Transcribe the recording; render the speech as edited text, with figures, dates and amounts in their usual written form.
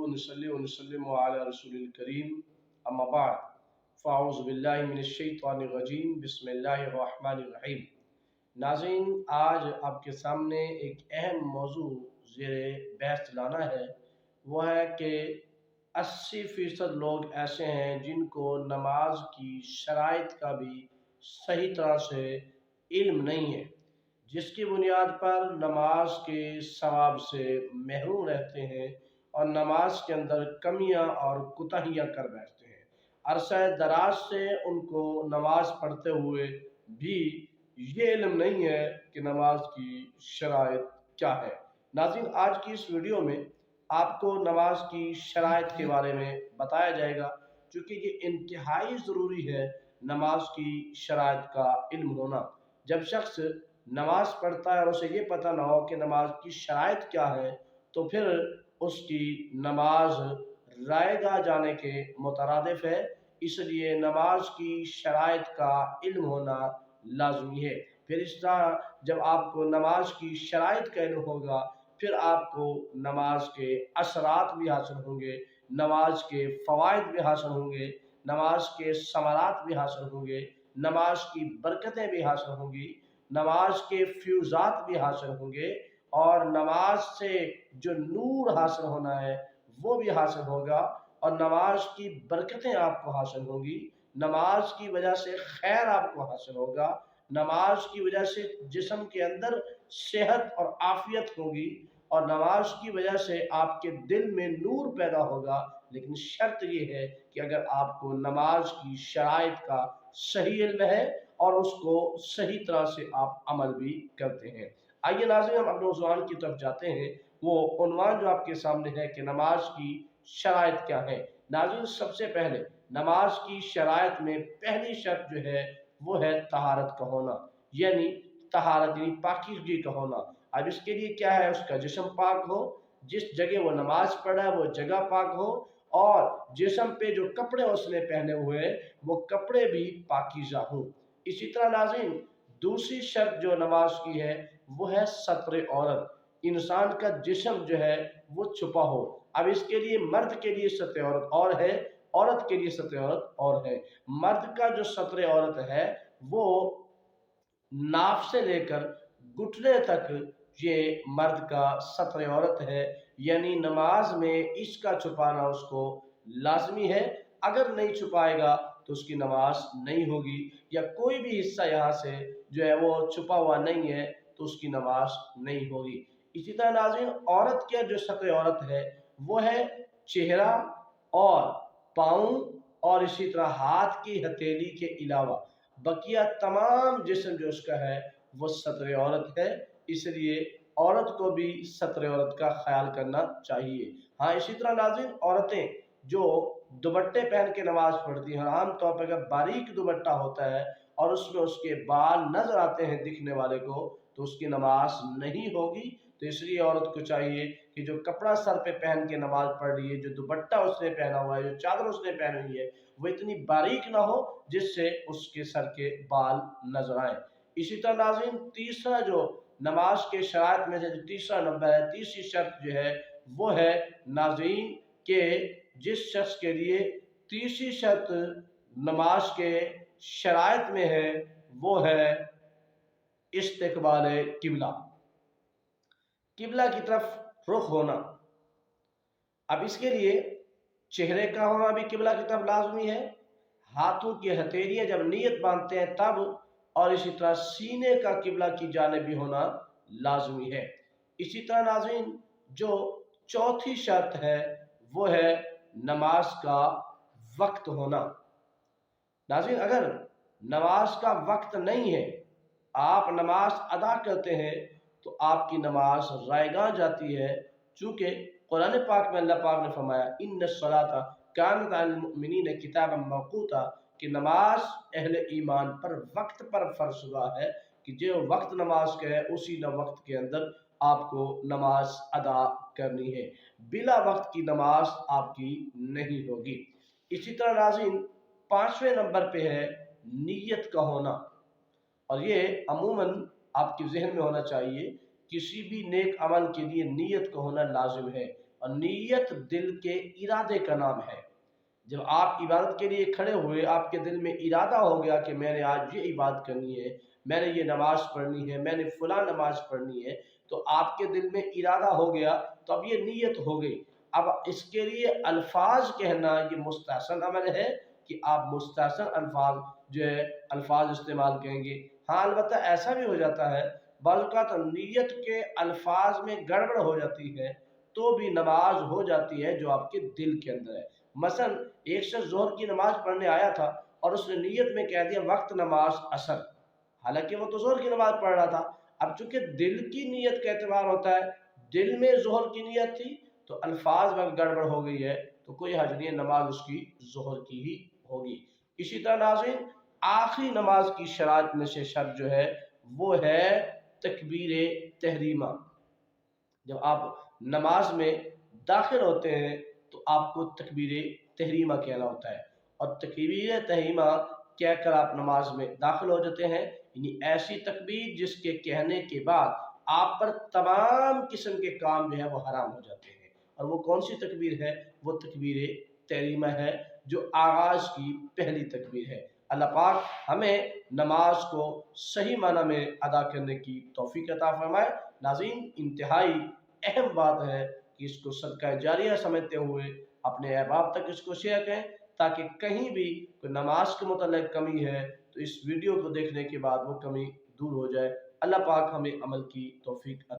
व नसल्ली व नसल्लिमु अला रसूलिल करीम अम्मा बाद फ़अऊज़ु बिल्लाहि मिनश शैतानिर रजीम बिस्मिल्लाहिर रहमानिर रहीम। नाज़रीन, आज आपके सामने एक अहम मौजू ज़ेरे बहस लाना है। वो है कि 80% लोग ऐसे हैं जिनको नमाज की शराइत का भी सही तरह से इल्म नहीं है, जिसकी बुनियाद पर नमाज के सवाब से महरूम रहते हैं और नमाज के अंदर कमियां और कुताहियां कर बैठते हैं। अरसा दराज से उनको नमाज पढ़ते हुए भी ये इल्म नहीं है कि नमाज की शराइत क्या है। नाज़रीन, आज की इस वीडियो में आपको नमाज की शराइत के बारे में बताया जाएगा, क्योंकि ये इंतहाई ज़रूरी है नमाज की शराइत का इल्म होना। जब शख्स नमाज पढ़ता है और उसे ये पता ना हो कि नमाज की शराइत क्या है, तो फिर उसकी नमाज रायगा जाने के मुतरादिफ है। इसलिए नमाज की शराइत का इल्म होना लाजमी है। फिर इस तरह जब आपको नमाज की शराइत का इल्म होगा, फिर आपको नमाज के असरात भी हासिल होंगे, नमाज के फ़वाइद भी हासिल होंगे, नमाज के समरात भी हासिल होंगे, नमाज की बरकतें भी हासिल होंगी, नमाज के फ्यूज़ात भी हासिल होंगे और नमाज से जो नूर हासिल होना है वो भी हासिल होगा और नमाज की बरकतें आपको हासिल होंगी। नमाज की वजह से खैर आपको हासिल होगा, नमाज की वजह से जिस्म के अंदर सेहत और आफियत होगी और नमाज की वजह से आपके दिल में नूर पैदा होगा। लेकिन शर्त ये है कि अगर आपको नमाज की शराइत का सही इल्म है और उसको सही तरह से आप अमल भी करते हैं। आइए नाज़रीन, हम अपने उन्वान की तरफ जाते हैं। वो उन्वान जो आपके सामने है कि नमाज की शराइत क्या है। नाज़रीन, सबसे पहले नमाज की शराइत में पहली शर्त जो है वो है तहारत का होना, यानी तहारत यानी पाकीज़गी का होना। अब इसके लिए क्या है, उसका जिस्म पाक हो, जिस जगह वो नमाज पढ़ा है वो जगह पाक हो और जिस्म पे जो कपड़े उसने पहने हुए हैं वो कपड़े भी पाकीज़ा हों। इसी तरह नाज़रीन, दूसरी शर्त जो नमाज की है वो है सत्र औरत, इंसान का जिस्म जो है वो छुपा हो। अब इसके लिए मर्द के लिए सत्र औरत और है, औरत के लिए सत्र औरत और है। मर्द का जो सत्र औरत है वो नाफ से लेकर घुटने तक ये मर्द का सत्र औरत है, यानी नमाज में इसका छुपाना उसको लाजमी है। अगर नहीं छुपाएगा तो उसकी नमाज नहीं होगी, या कोई भी हिस्सा यहाँ से जो है वो छुपा हुआ नहीं है तो उसकी नमाज नहीं होगी। इसी तरह नाज़रीन, औरत का जो सत्र औरत है वो है चेहरा और पाँव और इसी तरह हाथ की हथेली के अलावा बकिया तमाम जिस्म जो उसका है वो सत्र औरत है। इसलिए औरत को भी सत्र औरत का ख्याल करना चाहिए। हाँ, इसी तरह नाज़रीन, औरतें जो दुपट्टे पहन के नमाज पढ़ती हैं, आमतौर पर अगर बारीक दुपट्टा होता है और उसमें उसके बाल नजर आते हैं दिखने वाले को, तो उसकी नमाज नहीं होगी। तो इसलिए औरत को चाहिए कि जो कपड़ा सर पे पहन के नमाज पढ़ रही है, जो दुपट्टा उसने पहना हुआ है, जो चादर उसने पहनी हुई है, वो इतनी बारीक ना हो जिससे उसके सर के बाल नजर आए। इसी तरह नाज़रीन, तीसरा जो नमाज के शराइत में से जो तीसरा नंबर है, तीसरी शर्त जो है वो है नाज़रीन के जिस शख्स के लिए तीसरी शर्त नमाज के शराइत में है वो है इस्तिकबाल किबला, किबला की तरफ रुख होना। अब इसके लिए चेहरे का होना भी किबला की तरफ लाजमी है, हाथों की हथेलियां जब नीयत बांधते हैं तब, और इसी तरह सीने का किबला की जानिब भी होना लाजमी है। इसी तरह नाज़रीन, जो चौथी शर्त है वो है नमाज का वक्त होना। नाज़रीन, अगर नमाज का वक्त नहीं है, आप नमाज अदा करते हैं तो आपकी नमाज रायगा जाती है, चूँकि कुरान पाक में अल्लाह पाक ने फरमाया इन्नस्सलाता कानत अलल मुमिनीन किताबन मौक़ूता, कि नमाज अहले ईमान पर वक्त पर फर्ज हुआ है कि जो वक्त नमाज का है उसी न वक्त के अंदर आपको नमाज अदा करनी है। बिला वक्त की नमाज आपकी नहीं होगी। इसी तरह नाज़रीन, पांचवें नंबर पे है नीयत का होना, और ये अमूमन आपके जहन में होना चाहिए, किसी भी नेक अमल के लिए नीयत का होना लाजिम है। اور نیت دل کے ارادے کا نام ہے۔ جب آپ عبادت کے لیے کھڑے ہوئے، آپ کے دل میں ارادہ ہو گیا کہ میں نے آج یہ عبادت کرنی ہے، میں نے یہ نماز پڑھنی ہے، میں نے فلاں نماز پڑھنی ہے، تو آپ کے دل میں ارادہ ہو گیا، تو اب یہ نیت ہو گئی۔ اب اس کے لیے الفاظ کہنا یہ مستحسن عمل ہے کہ آپ مستحسن الفاظ استعمال کریں گے۔ ہاں البتہ ایسا بھی ہو جاتا ہے بعض اوقات نیت کے الفاظ میں گڑبڑ ہو جاتی ہے تو بھی نماز ہو جاتی ہے جو آپ کے دل کے اندر ہے۔ مثلا ایک شخص ظہر کی نماز پڑھنے آیا تھا اور اس نے نیت میں کہہ دیا وقت نماز عصر، حالانکہ وہ تو ظہر کی نماز پڑھ رہا تھا۔ اب چونکہ دل کی نیت کا اعتبار ہوتا ہے، دل میں ظہر کی نیت تھی تو الفاظ میں گڑبڑ ہو گئی ہے تو کوئی حرج نہیں ہے، نماز اس کی ظہر کی ہی ہوگی۔ اسی طرح ناظرین آخری نماز کی شرائط میں سے شرط جو ہے وہ ہے تکبیر تحریمہ۔ جب آپ نماز میں داخل ہوتے ہیں تو آپ کو تکبیر تحریمہ کہنا ہوتا ہے، اور تکبیر تحریمہ کہہ کر آپ نماز میں داخل ہو جاتے ہیں، یعنی ایسی تکبیر جس کے کہنے کے بعد آپ پر تمام قسم کے کام جو ہے وہ حرام ہو جاتے ہیں۔ اور وہ کون سی تکبیر ہے؟ وہ تکبیر تحریمہ ہے جو آغاز کی پہلی تکبیر ہے۔ اللہ پاک ہمیں نماز کو صحیح معنی میں ادا کرنے کی توفیق عطا فرمائے۔ ناظرین انتہائی اہم بات ہے کہ اس کو صدقہ جاریہ سمجھتے ہوئے اپنے احباب تک اس کو شیئر کریں، تاکہ کہیں بھی کوئی نماز کے متعلق کمی ہے تو اس ویڈیو کو دیکھنے کے بعد وہ کمی دور ہو جائے۔ اللہ پاک ہمیں عمل کی توفیق